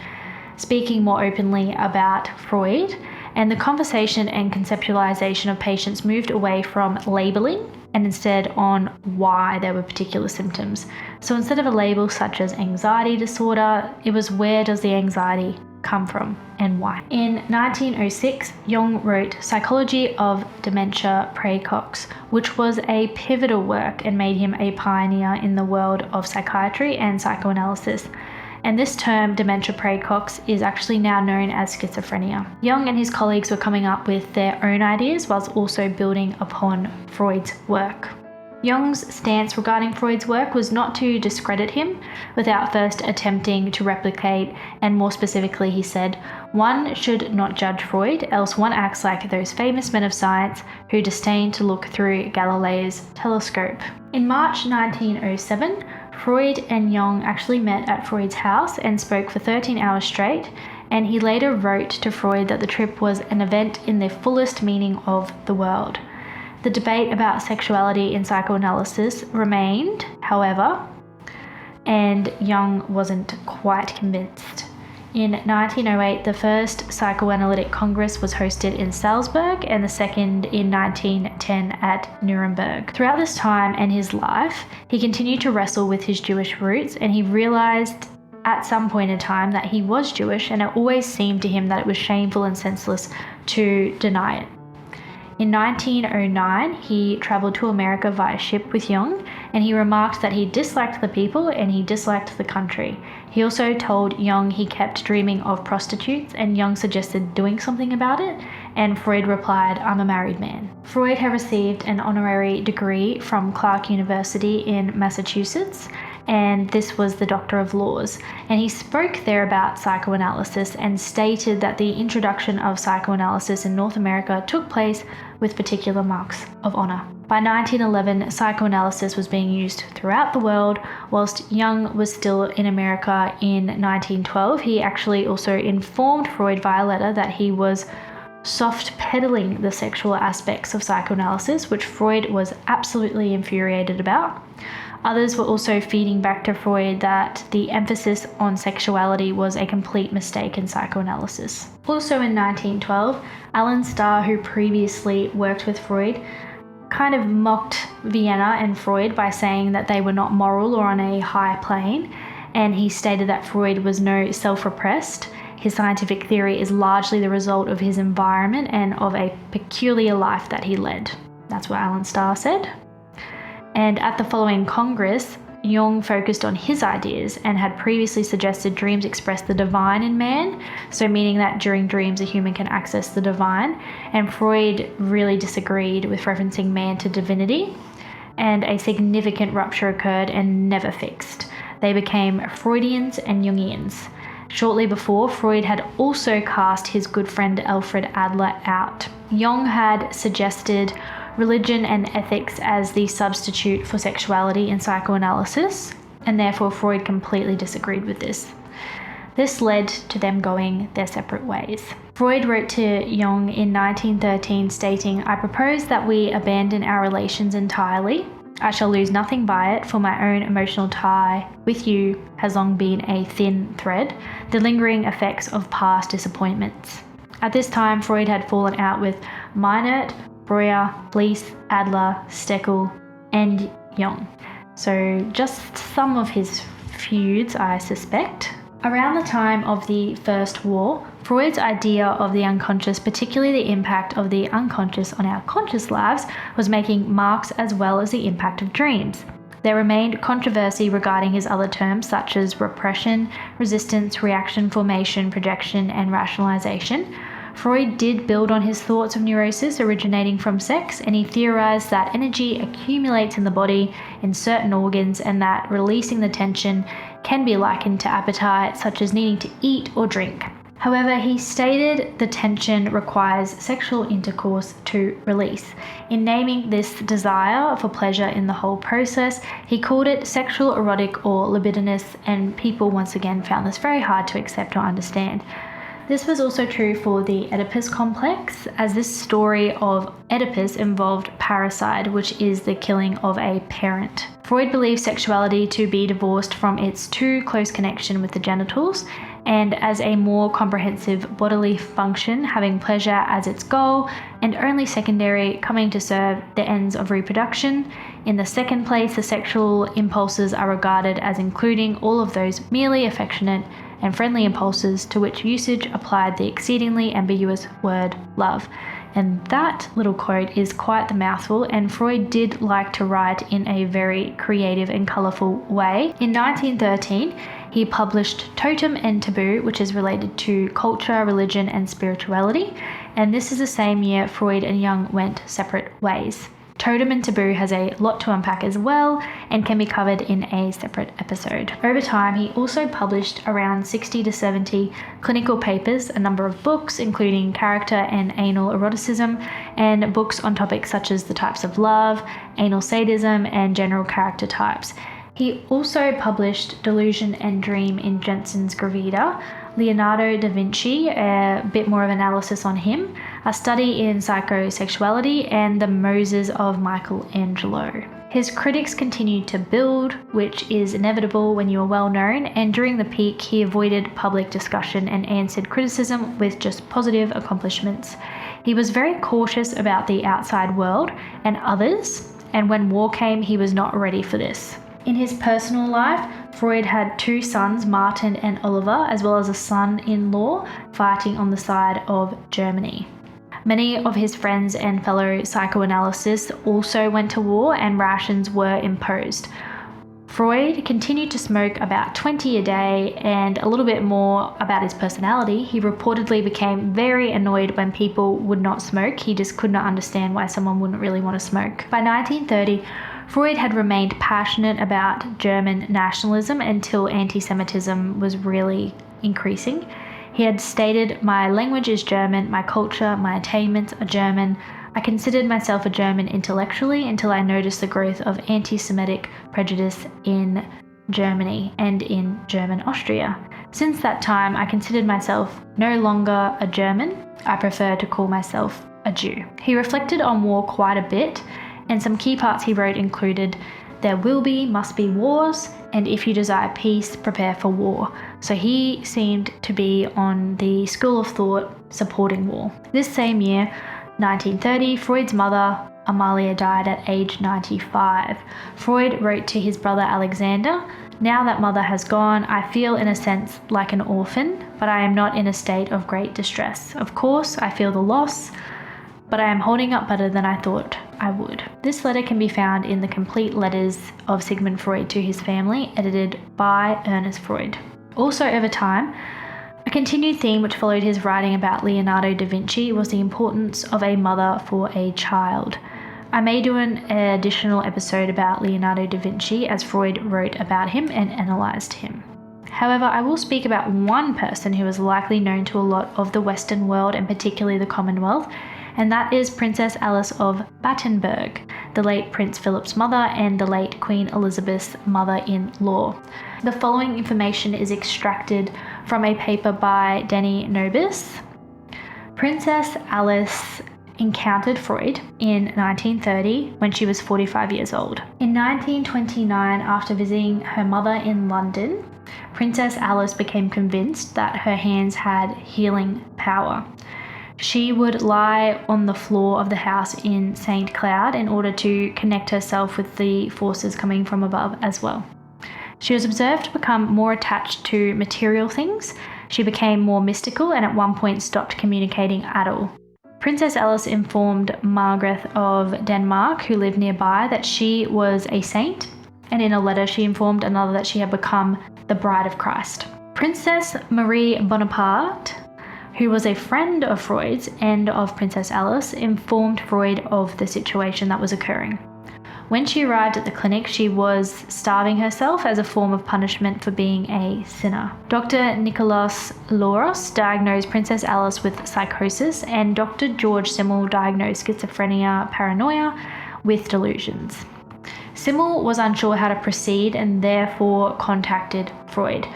speaking more openly about Freud, and the conversation and conceptualization of patients moved away from labeling and instead on why there were particular symptoms. So instead of a label such as anxiety disorder, it was where does the anxiety come from and why. In 1906, Jung wrote Psychology of Dementia Praecox, which was a pivotal work and made him a pioneer in the world of psychiatry and psychoanalysis. And this term, dementia praecox, is actually now known as schizophrenia. Jung and his colleagues were coming up with their own ideas whilst also building upon Freud's work. Jung's stance regarding Freud's work was not to discredit him without first attempting to replicate, and more specifically he said, one should not judge Freud, else one acts like those famous men of science who disdain to look through Galileo's telescope. In March 1907, Freud and Jung actually met at Freud's house and spoke for 13 hours straight, and he later wrote to Freud that the trip was an event in the fullest meaning of the word. The debate about sexuality in psychoanalysis remained, however, and Jung wasn't quite convinced. In 1908, the first psychoanalytic congress was hosted in Salzburg and the second in 1910 at Nuremberg. Throughout this time and his life, he continued to wrestle with his Jewish roots, and he realized at some point in time that he was Jewish, and it always seemed to him that it was shameful and senseless to deny it. In 1909, he traveled to America via ship with Jung, and he remarked that he disliked the people and he disliked the country. He also told Jung he kept dreaming of prostitutes, and Jung suggested doing something about it, and Freud replied, "I'm a married man." Freud had received an honorary degree from Clark University in Massachusetts, and this was the Doctor of Laws, and he spoke there about psychoanalysis and stated that the introduction of psychoanalysis in North America took place with particular marks of honor. By 1911, psychoanalysis was being used throughout the world. Whilst Jung was still in America in 1912, he actually also informed Freud via letter that he was soft peddling the sexual aspects of psychoanalysis, which Freud was absolutely infuriated about. Others were also feeding back to Freud that the emphasis on sexuality was a complete mistake in psychoanalysis. Also in 1912, Alan Starr, who previously worked with Freud, kind of mocked Vienna and Freud by saying that they were not moral or on a high plane, and he stated that Freud was no self-repressed. His scientific theory is largely the result of his environment and of a peculiar life that he led. That's what Alan Starr said. And at the following Congress, Jung focused on his ideas and had previously suggested dreams express the divine in man, so meaning that during dreams a human can access the divine, and Freud really disagreed with referencing man to divinity, and a significant rupture occurred and never fixed. They became Freudians and Jungians. Shortly before, Freud had also cast his good friend Alfred Adler out. Jung had suggested religion and ethics as the substitute for sexuality in psychoanalysis, and therefore Freud completely disagreed with this. This led to them going their separate ways. Freud wrote to Jung in 1913 stating, "I propose that we abandon our relations entirely. I shall lose nothing by it, for my own emotional tie with you has long been a thin thread, the lingering effects of past disappointments." At this time, Freud had fallen out with Meinert, Breuer, Fliess, Adler, Steckel, and Jung. So just some of his feuds, I suspect. Around the time of the First War, Freud's idea of the unconscious, particularly the impact of the unconscious on our conscious lives, was making marks as well as the impact of dreams. There remained controversy regarding his other terms such as repression, resistance, reaction, formation, projection, and rationalization. Freud did build on his thoughts of neurosis originating from sex, and he theorized that energy accumulates in the body in certain organs and that releasing the tension can be likened to appetite, such as needing to eat or drink. However, he stated the tension requires sexual intercourse to release. In naming this desire for pleasure in the whole process, he called it sexual erotic or libidinous, and people once again found this very hard to accept or understand. This was also true for the Oedipus complex, as this story of Oedipus involved parricide, which is the killing of a parent. Freud believed sexuality to be divorced from its too close connection with the genitals, and as a more comprehensive bodily function, having pleasure as its goal, and only secondary, coming to serve the ends of reproduction. In the second place, the sexual impulses are regarded as including all of those merely affectionate and friendly impulses to which usage applied the exceedingly ambiguous word love. And that little quote is quite the mouthful, and Freud did like to write in a very creative and colourful way. In 1913, he published Totem and Taboo, which is related to culture, religion, and spirituality. And this is the same year Freud and Jung went separate ways. Totem and Taboo has a lot to unpack as well and can be covered in a separate episode. Over time, he also published around 60 to 70 clinical papers, a number of books, including Character and Anal Eroticism, and books on topics such as the types of love, anal sadism, and general character types. He also published Delusion and Dream in Jensen's Gravida, Leonardo da Vinci, a bit more of analysis on him, a study in psychosexuality, and the Moses of Michelangelo. His critics continued to build, which is inevitable when you are well known, and during the peak he avoided public discussion and answered criticism with just positive accomplishments. He was very cautious about the outside world and others, and when war came he was not ready for this. In his personal life, Freud had two sons, Martin and Oliver, as well as a son-in-law fighting on the side of Germany. Many of his friends and fellow psychoanalysts also went to war, and rations were imposed. Freud continued to smoke about 20 a day, and a little bit more about his personality. He reportedly became very annoyed when people would not smoke. He just could not understand why someone wouldn't really want to smoke. By 1930, Freud had remained passionate about German nationalism until anti-Semitism was really increasing. He had stated, "My language is German, my culture, my attainments are German. I considered myself a German intellectually until I noticed the growth of anti-Semitic prejudice in Germany and in German Austria. Since that time, I considered myself no longer a German. I prefer to call myself a Jew." He reflected on war quite a bit, and some key parts he wrote included, "There must be wars, and if you desire peace, prepare for war." So he seemed to be on the school of thought supporting war. This same year, 1930, Freud's mother, Amalia, died at age 95. Freud wrote to his brother Alexander, "Now that mother has gone, I feel in a sense like an orphan, but I am not in a state of great distress. Of course, I feel the loss, but I am holding up better than I thought I would." This letter can be found in the Complete Letters of Sigmund Freud to his family, edited by Ernest Freud. Also over time, a continued theme which followed his writing about Leonardo da Vinci was the importance of a mother for a child. I may do an additional episode about Leonardo da Vinci, as Freud wrote about him and analysed him. However, I will speak about one person who is likely known to a lot of the Western world, and particularly the Commonwealth, and that is Princess Alice of Battenberg, the late Prince Philip's mother and the late Queen Elizabeth's mother-in-law. The following information is extracted from a paper by Denny Nobis. Princess Alice encountered Freud in 1930 when she was 45 years old. In 1929, after visiting her mother in London, Princess Alice became convinced that her hands had healing power. She would lie on the floor of the house in St. Cloud in order to connect herself with the forces coming from above as well. She was observed to become more attached to material things. She became more mystical and at one point stopped communicating at all. Princess Alice informed Margaret of Denmark, who lived nearby, that she was a saint, and in a letter she informed another that she had become the bride of Christ. Princess Marie Bonaparte who was a friend of Freud's and of Princess Alice, informed Freud of the situation that was occurring. When she arrived at the clinic, she was starving herself as a form of punishment for being a sinner. Dr. Nicholas Lauros diagnosed Princess Alice with psychosis, and Dr. George Simmel diagnosed schizophrenia, paranoia, with delusions. Simmel was unsure how to proceed and therefore contacted Freud.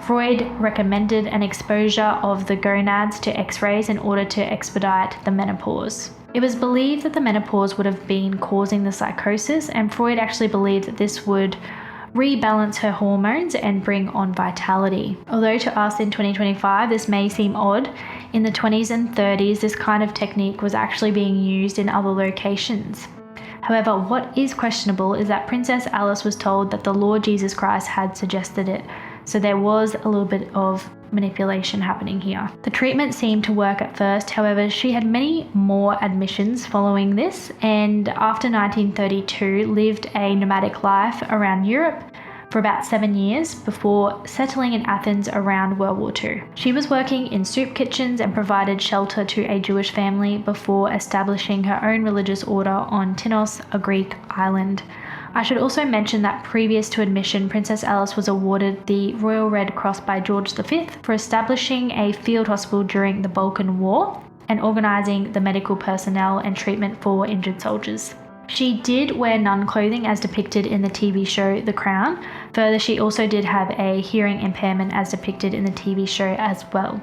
Freud recommended an exposure of the gonads to X-rays in order to expedite the menopause. It was believed that the menopause would have been causing the psychosis, and Freud actually believed that this would rebalance her hormones and bring on vitality. Although to us in 2025 this may seem odd, in the 20s and 30s this kind of technique was actually being used in other locations. However, what is questionable is that Princess Alice was told that the Lord Jesus Christ had suggested it, so there was a little bit of manipulation happening here. The treatment seemed to work at first, however, she had many more admissions following this, and after 1932 lived a nomadic life around Europe for about 7 years before settling in Athens around World War II. She was working in soup kitchens and provided shelter to a Jewish family before establishing her own religious order on Tinos, a Greek island. I should also mention that previous to admission, Princess Alice was awarded the Royal Red Cross by George V for establishing a field hospital during the Balkan War and organising the medical personnel and treatment for injured soldiers. She did wear nun clothing as depicted in the TV show The Crown. Further, she also did have a hearing impairment as depicted in the TV show as well.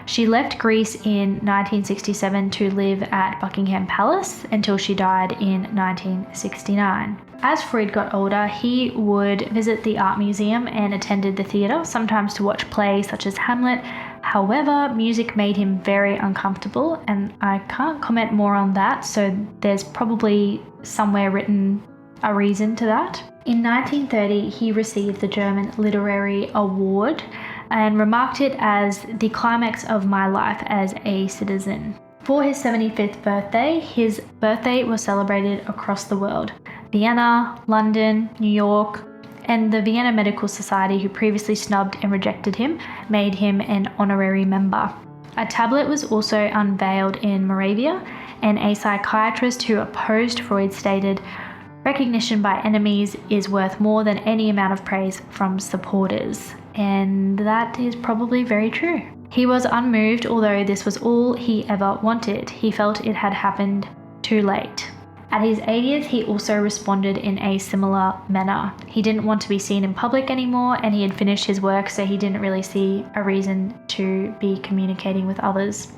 She left Greece in 1967 to live at Buckingham Palace until she died in 1969. As Freud got older, he would visit the art museum and attended the theatre, sometimes to watch plays such as Hamlet. However, music made him very uncomfortable, and I can't comment more on that, so there's probably somewhere written a reason to that. In 1930, he received the German Literary Award and remarked it as the climax of my life as a citizen. For his 75th birthday, his birthday was celebrated across the world. Vienna, London, New York, and the Vienna Medical Society, who previously snubbed and rejected him, made him an honorary member. A tablet was also unveiled in Moravia, and a psychiatrist who opposed Freud stated, "Recognition by enemies is worth more than any amount of praise from supporters." And that is probably very true. He was unmoved, although this was all he ever wanted. He felt it had happened too late. At his 80th, he also responded in a similar manner. He didn't want to be seen in public anymore, and he had finished his work, so he didn't really see a reason to be communicating with others.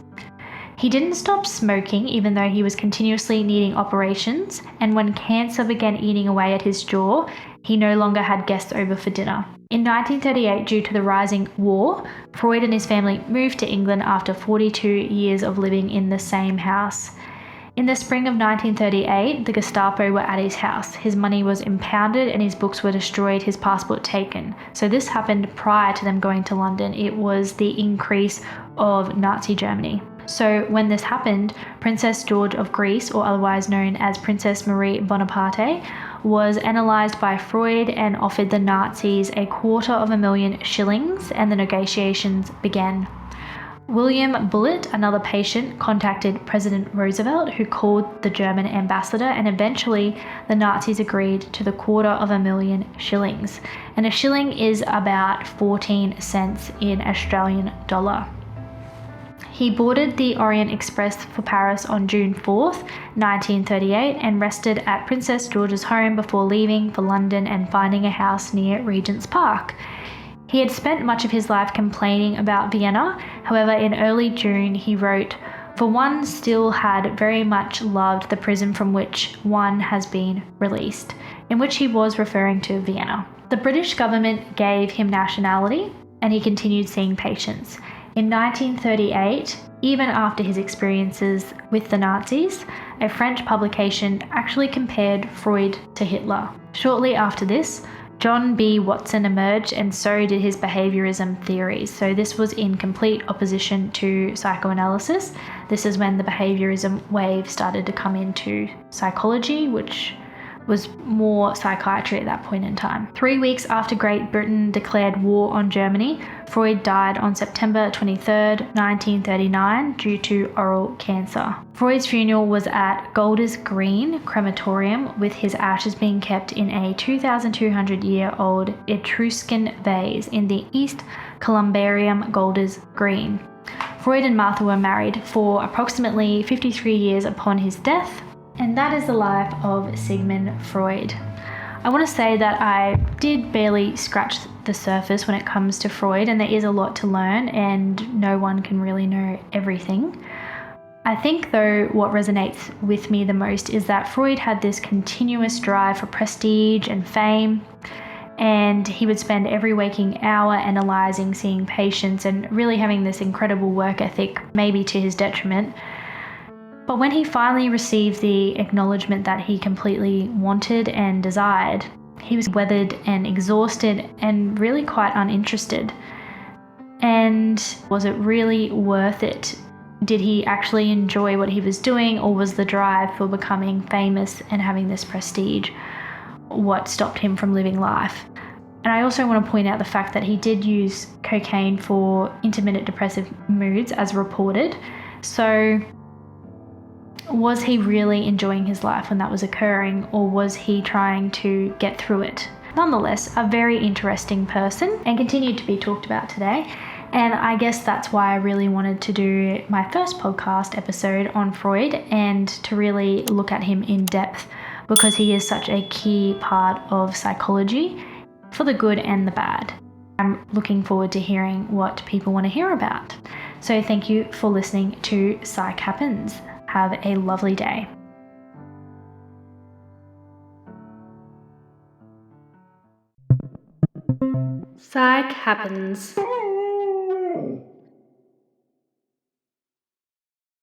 He didn't stop smoking, even though he was continuously needing operations, and when cancer began eating away at his jaw, he no longer had guests over for dinner. In 1938, due to the rising war, Freud and his family moved to England after 42 years of living in the same house. In the spring of 1938, the Gestapo were at his house. His money was impounded and his books were destroyed, his passport taken. So this happened prior to them going to London. It was the increase of Nazi Germany. So when this happened, Princess George of Greece, or otherwise known as Princess Marie Bonaparte, was analysed by Freud and offered the Nazis $250,000 shillings, and the negotiations began. William Bullitt, another patient, contacted President Roosevelt, who called the German ambassador, and eventually the Nazis agreed to the $250,000 shillings. And a shilling is about 14 cents in Australian dollar. He boarded the Orient Express for Paris on June 4th, 1938, and rested at Princess George's home before leaving for London and finding a house near Regent's Park. He had spent much of his life complaining about Vienna. However, in early June, he wrote, "For one still had very much loved the prison from which one has been released," in which he was referring to Vienna. The British government gave him nationality, and he continued seeing patients. In 1938, even after his experiences with the Nazis, a French publication actually compared Freud to Hitler. Shortly after this, John B. Watson emerged, and so did his behaviorism theories. So this was in complete opposition to psychoanalysis. This is when the behaviorism wave started to come into psychology, which was more psychiatry at that point in time. 3 weeks after Great Britain declared war on Germany, Freud died on September 23rd, 1939 due to oral cancer. Freud's funeral was at Golders Green Crematorium, with his ashes being kept in a 2,200-year-old Etruscan vase in the East Columbarium, Golders Green. Freud and Martha were married for approximately 53 years upon his death. And that is the life of Sigmund Freud. I want to say that I did barely scratch the surface when it comes to Freud, and there is a lot to learn, and no one can really know everything. I think, though, what resonates with me the most is that Freud had this continuous drive for prestige and fame, and he would spend every waking hour analysing, seeing patients, and really having this incredible work ethic, maybe to his detriment. But when he finally received the acknowledgement that he completely wanted and desired, he was weathered and exhausted and really quite uninterested. And was it really worth it? Did he actually enjoy what he was doing, or was the drive for becoming famous and having this prestige what stopped him from living life? And I also want to point out the fact that he did use cocaine for intermittent depressive moods, as reported. So was he really enjoying his life when that was occurring, or was he trying to get through it? Nonetheless, a very interesting person, and continued to be talked about today. And I guess that's why I really wanted to do my first podcast episode on Freud, and to really look at him in depth, because he is such a key part of psychology, for the good and the bad. I'm looking forward to hearing what people want to hear about. So thank you for listening to Psych Happens. Have a lovely day. Psych Happens.